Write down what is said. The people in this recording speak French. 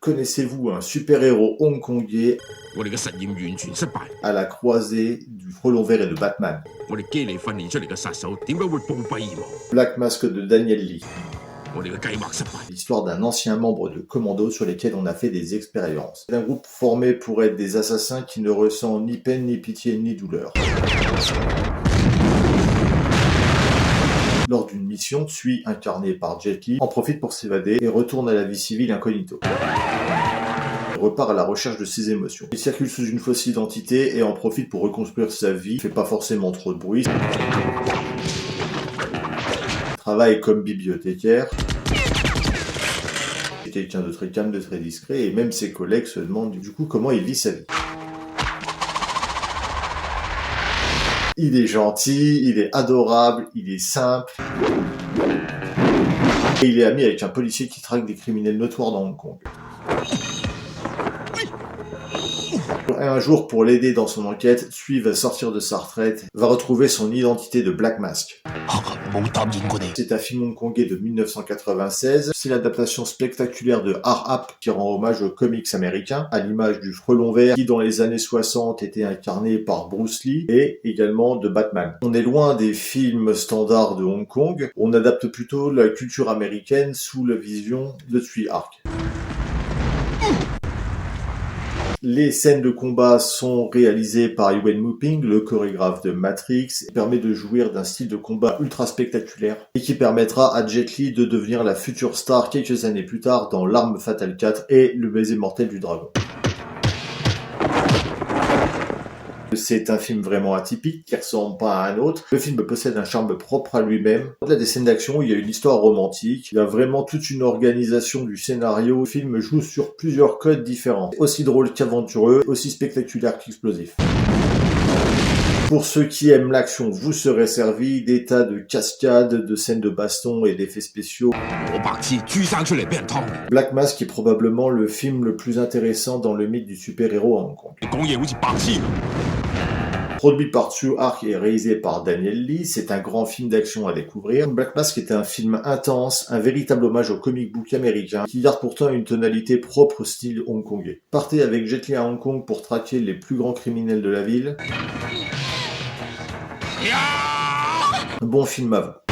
Connaissez-vous un super-héros hongkongais 我哋嘅實驗完全失敗。à la croisée du Frelon Vert et de Batman? 我哋基地訓練出嚟嘅殺手點解會暴斃而亡？ Black Mask de Daniel Lee. 我哋嘅計劃失敗。 L'histoire d'un ancien membre de Commando sur lesquels on a fait des expériences. C'est un groupe formé pour être des assassins qui ne ressent ni peine, ni pitié, ni douleur. Lors d'une mission, Tsui, incarné par Jet Li, en profite pour s'évader et retourne à la vie civile incognito. Il repart à la recherche de ses émotions. Il circule sous une fausse identité et en profite pour reconstruire sa vie. Il fait pas forcément trop de bruit. Il travaille comme bibliothécaire. C'est quelqu'un de très calme, de très discret, et même ses collègues se demandent du coup comment il vit sa vie. Il est gentil, il est adorable, il est simple. Et il est ami avec un policier qui traque des criminels notoires dans Hong Kong. Un jour, pour l'aider dans son enquête, Tsui va sortir de sa retraite, va retrouver son identité de Black Mask. C'est un film hongkongais de 1996. C'est l'adaptation spectaculaire de R.A.P. qui rend hommage aux comics américains, à l'image du Frelon Vert qui dans les années 60 était incarné par Bruce Lee, et également de Batman. On est loin des films standards de Hong Kong, on adapte plutôt la culture américaine sous la vision de Tsui Hark. Les scènes de combat sont réalisées par Yuen Woo-ping, le chorégraphe de Matrix, et permet de jouir d'un style de combat ultra spectaculaire et qui permettra à Jet Li de devenir la future star quelques années plus tard dans L'Arme Fatale 4 et Le Baiser Mortel du Dragon. C'est un film vraiment atypique, qui ressemble pas à un autre. Le film possède un charme propre à lui-même. Au-delà des scènes d'action, il y a une histoire romantique. Il y a vraiment toute une organisation du scénario. Le film joue sur plusieurs codes différents. Aussi drôle qu'aventureux, aussi spectaculaire qu'explosif. Pour ceux qui aiment l'action, vous serez servis des tas de cascades, de scènes de baston et d'effets spéciaux. Black Mask est probablement le film le plus intéressant dans le mythe du super-héros à Hong Kong. Produit par Tsui Hark et réalisé par Daniel Lee, c'est un grand film d'action à découvrir. Black Mask est un film intense, un véritable hommage au comic book américain, qui garde pourtant une tonalité propre au style hongkongais. Partez avec Jet Li à Hong Kong pour traquer les plus grands criminels de la ville. Bon film à vous.